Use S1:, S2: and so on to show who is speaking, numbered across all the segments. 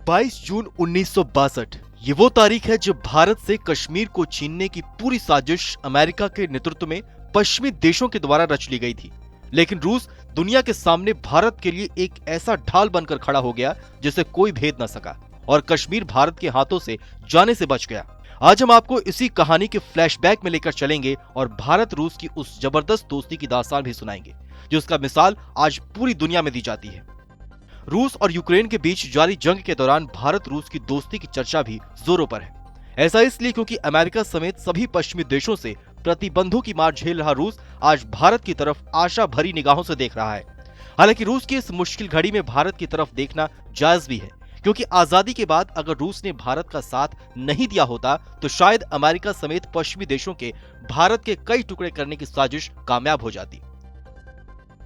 S1: 22 जून 1962 ये वो तारीख है जब भारत से कश्मीर को छीनने की पूरी साजिश अमेरिका के नेतृत्व में पश्चिमी देशों के द्वारा रच ली गई थी। लेकिन रूस दुनिया के सामने भारत के लिए एक ऐसा ढाल बनकर खड़ा हो गया जिसे कोई भेद न सका और कश्मीर भारत के हाथों से जाने से बच गया। आज हम आपको इसी कहानी के फ्लैशबैक में लेकर चलेंगे और भारत रूस की उस जबरदस्त दोस्ती की दास्तान भी सुनाएंगे जिसका मिसाल आज पूरी दुनिया में दी जाती है। रूस और यूक्रेन के बीच जारी जंग के दौरान भारत रूस की दोस्ती की चर्चा भी जोरों पर है। ऐसा इसलिए क्योंकि अमेरिका समेत सभी पश्चिमी देशों से प्रतिबंधों की मार झेल रहा रूस आज भारत की तरफ आशा भरी निगाहों से देख रहा है। हालांकि रूस की इस मुश्किल घड़ी में भारत की तरफ देखना जायज भी है, क्योंकि आजादी के बाद अगर रूस ने भारत का साथ नहीं दिया होता तो शायद अमेरिका समेत पश्चिमी देशों के भारत के कई टुकड़े करने की साजिश कामयाब हो जाती।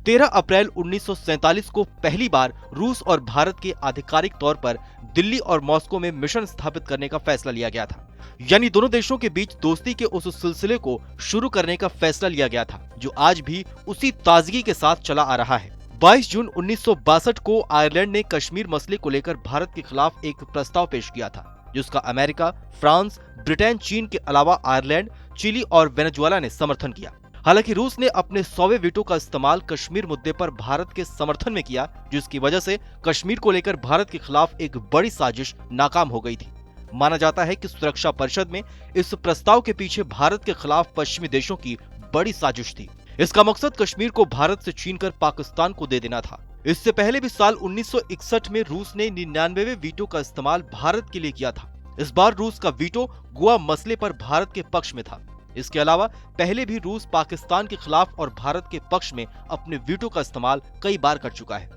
S1: 13 अप्रैल 1947 को पहली बार रूस और भारत के आधिकारिक तौर पर दिल्ली और मॉस्को में मिशन स्थापित करने का फैसला लिया गया था। यानी दोनों देशों के बीच दोस्ती के उस सिलसिले को शुरू करने का फैसला लिया गया था जो आज भी उसी ताजगी के साथ चला आ रहा है। 22 जून 1962 को आयरलैंड ने कश्मीर मसले को लेकर भारत के खिलाफ एक प्रस्ताव पेश किया था जिसका अमेरिका, फ्रांस, ब्रिटेन, चीन के अलावा आयरलैंड, चिली और वेनेजुएला ने समर्थन किया। हालांकि रूस ने अपने 100वें वीटो का इस्तेमाल कश्मीर मुद्दे पर भारत के समर्थन में किया, जिसकी वजह से कश्मीर को लेकर भारत के खिलाफ एक बड़ी साजिश नाकाम हो गई थी। माना जाता है कि सुरक्षा परिषद में इस प्रस्ताव के पीछे भारत के खिलाफ पश्चिमी देशों की बड़ी साजिश थी। इसका मकसद कश्मीर को भारत से छीनकर पाकिस्तान को दे देना था। इससे पहले भी साल 1961 में रूस ने 99वें वीटो का इस्तेमाल भारत के लिए किया था। इस बार रूस का वीटो गोवा मसले पर भारत के पक्ष में था। इसके अलावा पहले भी रूस पाकिस्तान के खिलाफ और भारत के पक्ष में अपने वीटो का इस्तेमाल कई बार कर चुका है।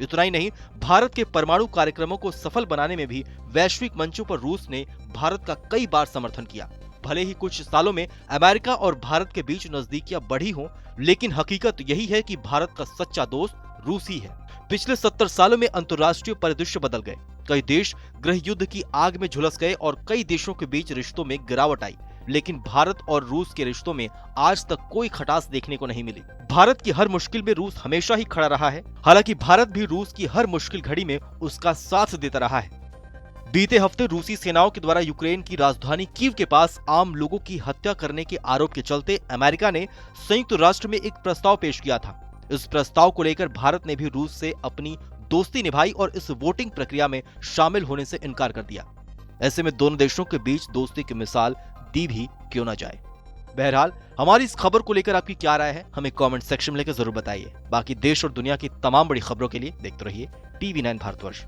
S1: इतना ही नहीं, भारत के परमाणु कार्यक्रमों को सफल बनाने में भी वैश्विक मंचों पर रूस ने भारत का कई बार समर्थन किया। भले ही कुछ सालों में अमेरिका और भारत के बीच नजदीकियां बढ़ी हों, लेकिन हकीकत यही है कि भारत का सच्चा दोस्त रूस ही है। पिछले 70 सालों में अंतर्राष्ट्रीय परिदृश्य बदल गए। कई देश गृह युद्ध की आग में झुलस गए और कई देशों के बीच रिश्तों में गिरावट आई, लेकिन भारत और रूस के रिश्तों में आज तक कोई खटास देखने को नहीं मिली। भारत की हर मुश्किल में रूस हमेशा ही खड़ा रहा है। हालांकि भारत भी रूस की हर मुश्किल घड़ी में उसका साथ देता रहा है। बीते हफ्ते रूसी सेनाओं के द्वारा यूक्रेन की राजधानी कीव के पास आम लोगों की हत्या करने के आरोप के चलते अमेरिका ने संयुक्त राष्ट्र में एक प्रस्ताव पेश किया था। इस प्रस्ताव को लेकर भारत ने भी रूस से अपनी दोस्ती निभाई और इस वोटिंग प्रक्रिया में शामिल होने से इनकार कर दिया। ऐसे में दोनों देशों के बीच दोस्ती की मिसाल दी भी क्यों न जाए। बहरहाल हमारी इस खबर को लेकर आपकी क्या राय है, हमें कमेंट सेक्शन में लेकर जरूर बताइए। बाकी देश और दुनिया की तमाम बड़ी खबरों के लिए देखते रहिए TV9 भारतवर्ष।